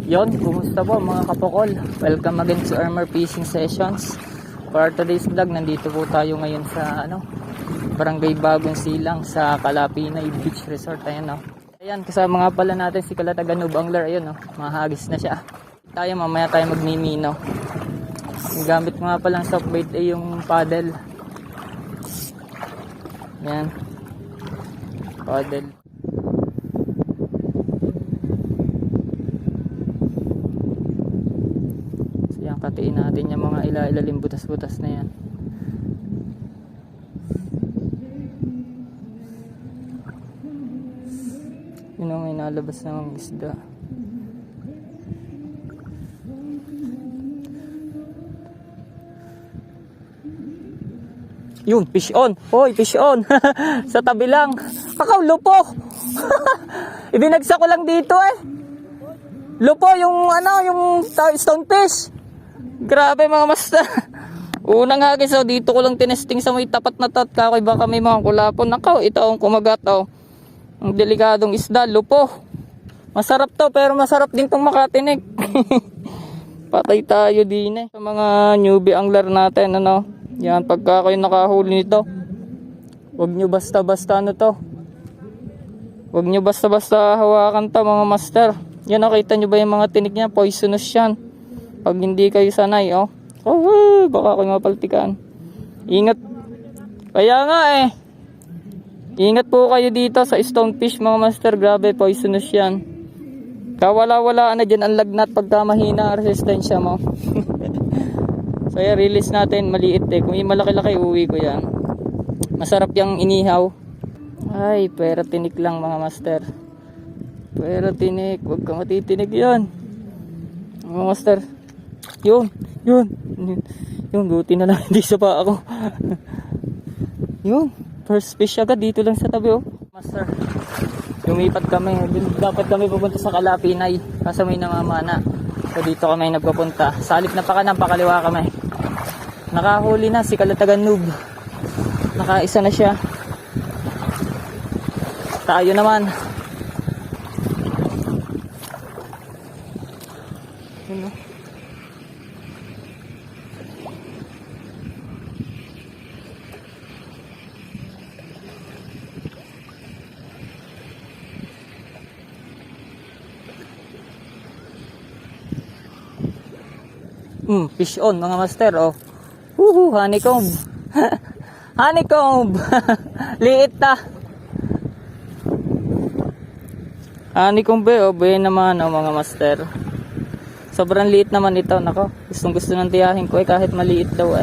Yon, kumusta po mga kapokol? Welcome again to Armor Fishing Sessions. For today's vlog, nandito po tayo ngayon sa Barangay Bagong Silang sa Calapinay Beach Resort. Ayan Ayan, kasama nga pala natin si Kalatagan Noob Angler. Ayun mahagis na siya. Tayo mamaya tayo magmimino. Yung gamit ko nga palang soft bait ay yung paddle. Ayan. Paddle. Katiin natin yung mga ilalim butas-butas na yan. Yun ang may nalabas na mga isda. Yun, fish on. Hoy, fish on. Sa tabi lang. Kakaw, lupo. Ibinagsak ko lang dito Lupo yung yung stonefish. Grabe mga master. Unang hagis dito ko lang tinesting sa may tapat na tot. Kakoy baka may mga kulapon. Nakaw, ito ang kumagat Ang delikadong isda, lupo. Masarap to pero masarap din tong makatinig. Patay tayo din Sa mga newbie angler natin yan, pagka kayo nakahuli nito, huwag nyo basta-basta huwag nyo basta-basta hawakan to mga master. Yan nakita nyo ba yung mga tinig niya? Poisonous yan. Pag hindi kayo sanay, baka kayo mapaltikan. Ingat. Kaya nga ingat po kayo dito sa stonefish mga master. Grabe, poisonous yan. Kawala-wala na dyan ang lagnat pagka mahina ang resistensya mo. So yan, release natin. Maliit Kung yung malaki-laki, uwi ko yan. Masarap yung inihaw. Ay, pero tinik lang mga master. Pero tinik. Huwag kang matitinig yan. Mga master. Yun, buti na lang hindi sa pa ako. Yun, first fish agad dito lang sa tabi Master, lumipat kami. Dapat kami pupunta sa Calapinay kasi may namamana. So dito kami nagpapunta. Sa halip na kanan, pakaliwa kami. Nakahuli na si Kalatagan Noob. Nakaisa na siya. Tayo naman. Yun fish on mga master honeycomb. Honeycomb. Liit honeycomb naman mga master. Sobrang liit naman ito. Nako, gustong gusto ng tiyahin ko kahit maliit daw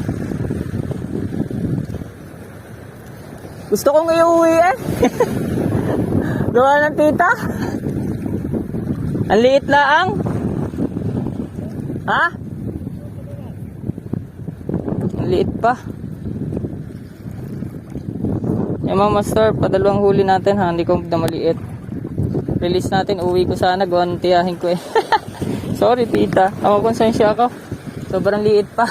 Gusto kong iuwi Gawa ng tita. Ang liit laang. Ang liit pa. Yung mga master, padalawang huli natin honeycomb na maliit. Release natin, uwi ko sana. Gawa ng tiyahin ko Sorry tita, konsensya ako. Sobrang liit pa.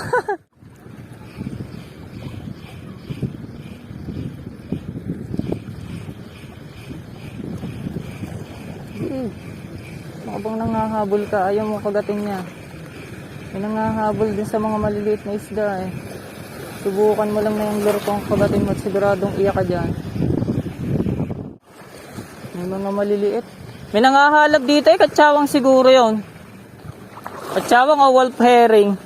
Habang nangahabol ka, ayaw mo kagatin niya. May nangahabol din sa mga maliliit na isda Subukan mo lang na yung lure kung kagatin mo at siguradong iyak ka dyan. May mga maliliit. May nangahalab dito katsawang siguro yon. Katsawang o wolf herring.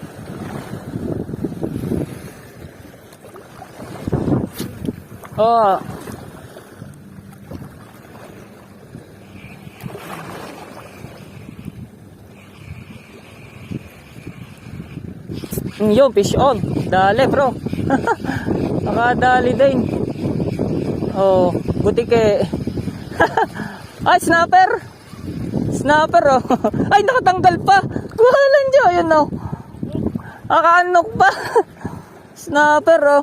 Yung fish on. Dali bro. Nakadali din. Butik Ay, snapper. Snapper Ay, nakatanggal pa. Walang dyan. Ayun Nakaanok pa. Snapper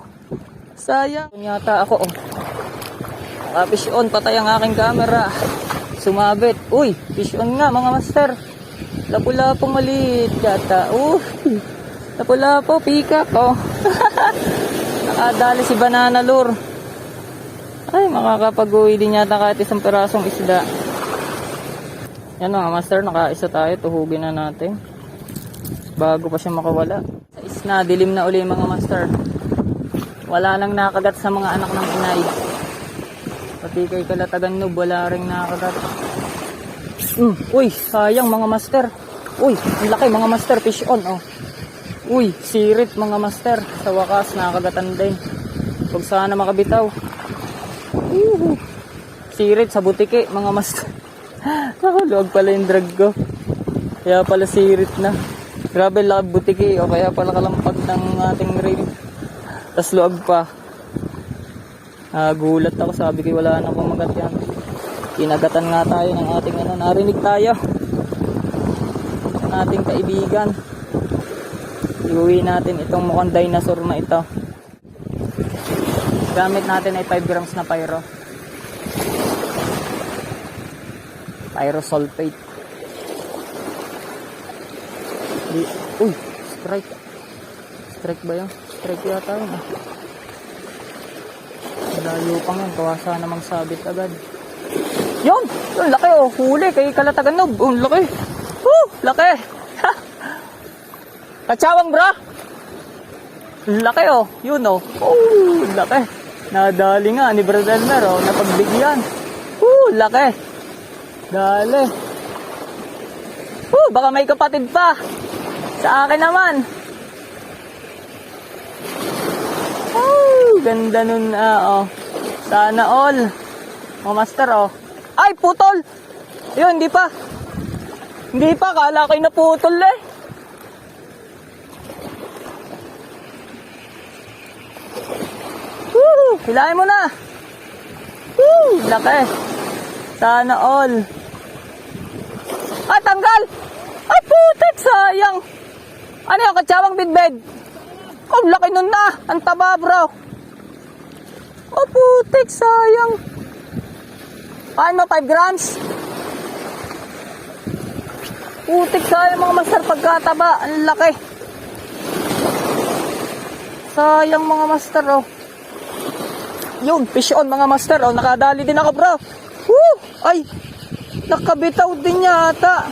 Sayang. Yata ako fish on. Patay ang aking camera. Sumabit. Uy, fish on nga mga master. Lapu-lapong maliit yata. Lapu-lapo, peacock Nakadali si banana lure. Ay, makakapag-uwi din yata kahit isang pirasong isda. Yan mga master, nakaisa tayo. Tuhugin na natin. Bago pa siya makawala. Sa isna, dilim na uli mga master. Wala nang nakagat sa mga anak ng inay. Pati kay Kalatagan Noob, wala ring nakagat. Uy, sayang mga master. Uy, ang laki mga master, fish on oh. Uy, sirit mga master. Sa wakas, nakakagatan din. Huwag sana makabitaw. Sirit sa butiki mga master. Luwag pala yung drag ko. Kaya pala sirit na. Grabe laki butiki o kaya pala kalampag ng ating reel. Tas luwag pa. Gulat ako, sabi ko wala na pamagat yan. Kinagatan nga tayo ng ating ano, narinig tayo ng ating kaibigan. Iuwi natin itong mukhang dinosaur na ito. Gamit natin ay 5 grams na pyro. Pyrosulfate. Uy, strike. Strike ba yun? Strike yata yun ah. Layo pang yun, kawasa namang sabit agad. Yun! Yun, laki oh. Huli kay Kalatagan Noob. Oh, laki. Laki. Katsawang bra. Laki oh. Yun oh. Laki. Nadali nga ni Brother Elmer oh. Napagbigyan. Laki. Dali. Baka may kapatid pa. Sa akin naman. Ganda nun oh. Sana all. Mga master oh. Ay, putol. Yun, hindi pa. Hindi pa, kala ko'y naputol eh. Hilahin mo na. Laki. Sana all. Ah, tanggal. Ay, putik, sayang. Ano yung katsawang bidbed? Oh, laki nun na. Ang taba, bro. Oh, putik, sayang. Ano, 5 grams? Putik, sayang mga master pagkataba. Ang laki. Sayang mga master, oh. Yun, fish on mga master, oh. Nakadali din ako, bro. Ay, nakabitaw din yata.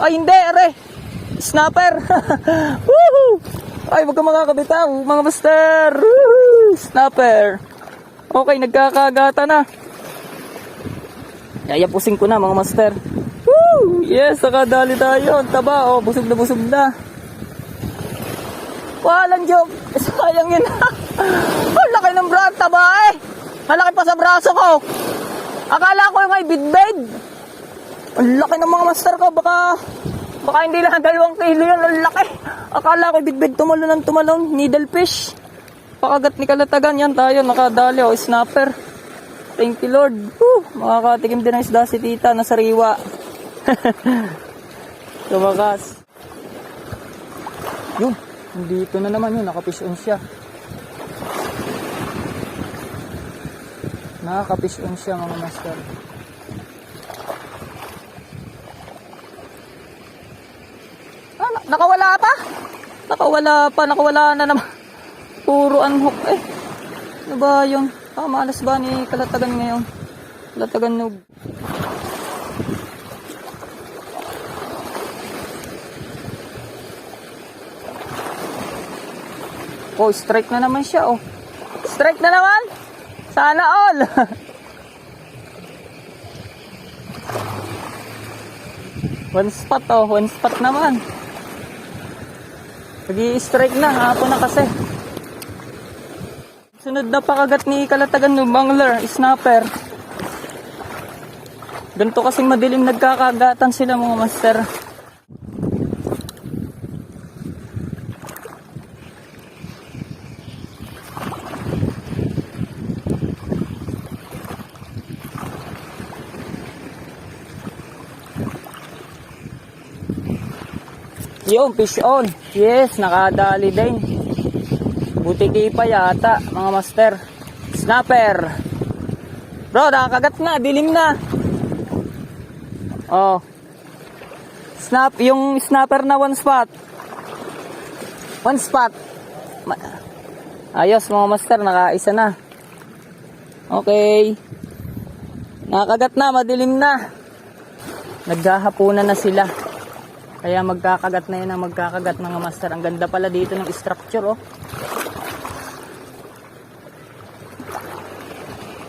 Ay, hindi, are. Snapper. Ay, wag ka makakabitaw, mga master. Snapper. Okay, nagkakagata na. Yayapusin ko na, mga master. Yes, nakadali tayo. Taba, oh, busog na busog na. Walang joke. Sayang yun. Ang laki ng bra, taba eh. Malaki pa sa braso ko. Akala ko yung ay bidbed. Ang laki ng mga master ko. Baka hindi lang 2 kilo yun. Ang laki. Akala ko bidbed, tumalon ng tumalon. Needlefish. Pakagat ni Kalatagan. Yan tayo, nakadali. O, snapper. Thank you Lord. Makakatikim din ng isda si tita na sariwa. Tumakas. Yun. Dito na naman yun. Nakafish on siya. Nakaka-fish on siya mga master. Nakawala pa? Nakawala na naman. Puro unhook eh. Ano ba yun? Malas ba ni Kalatagan ngayon? Kalatagan Noob. Oh, strike na naman siya oh. Strike na naman? Sana all. One spot naman. Pag-i-strike na, hapon na kasi. Sunod na pakagat ni Kalatagan Noob, angler, snapper. Ganito kasing madilim nagkakagatan sila mga master. Yung fish on. Yes, nakadali din. Butiki pa yata, mga master. Snapper. Bro, nakakagat na, dilim na. Oh. Yung snapper na one spot. Ayos mga master, nakaisa na. Okay. Nakakagat na, madilim na. Naghahapunan na sila. Kaya magkakagat na yun ang magkakagat mga master. Ang ganda pala dito ng structure oh.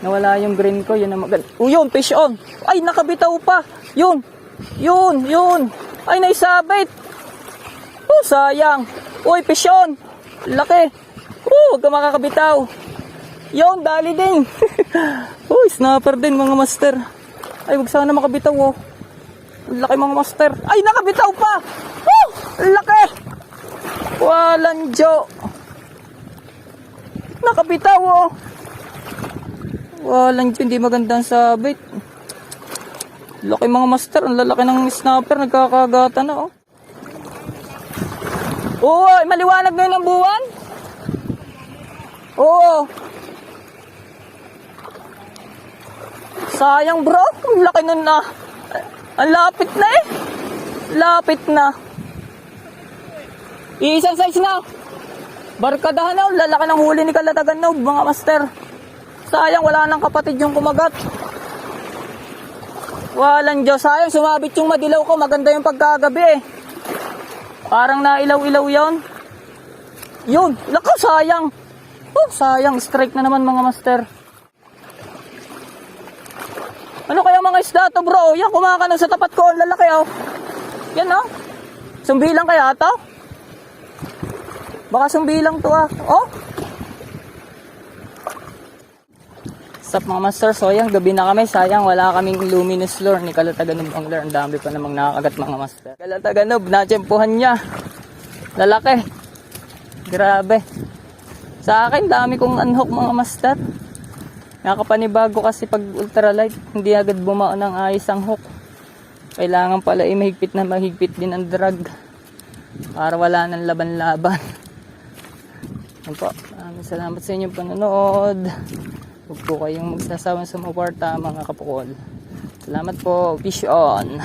Nawala yung green ko, yun ang maganda. Yun, fish on. Ay, nakabitaw pa. Yun. Ay, naisabit. Oh, sayang. Uy, fish on. Laki. Huwag ka makakabitaw. Yun, dali din. Uy, snapper din mga master. Ay, wag sana makabitaw oh. Laki mga master. Ay, nakabitaw pa. Oh, laki. Walang jo. Nakabitaw oh. Walang jo, hindi magandang sabit. Laki mga master, ang lalaki ng snapper, nagkakagata na oh. Oo, maliwanag na yun ang buwan. Oo. Sayang bro, ang laki nun na. Ang lapit na eh. Lapit na. Isang size na. Barkadahan na, lalaki ng huli ni Kalatagan na mga master. Sayang, wala nang kapatid yung kumagat. Walang Diyos, sayang, sumabit yung madilaw ko. Maganda yung pagkagabi eh. Parang nailaw-ilaw yon. Yun, laka, sayang. Oh, sayang, strike na naman mga master. Ano kaya mga isda to bro? Yan, kumakano sa tapat ko, ang lalaki oh. Yan oh. Sumbilang kaya to? Baka sumbilang to ah. Oh. Sup mga master, so yan, gabi na kami. Sayang, wala kaming luminous lure ni Kalataganub angler. Ang dami pa namang nakakagat mga master. Kalataganub, natsempuhan niya. Lalaki. Grabe. Sa akin, dami kong unhook mga master. Nakapanibago kasi pag ultralight, hindi agad bumao ng ayos ang hook. Kailangan pala mahigpit na mahigpit din ang drag. Para wala nang laban-laban. Yan po. Maraming salamat sa inyong panonood. Huwag po kayong magsasawang sumuporta mga kapukol. Salamat po. Fish on.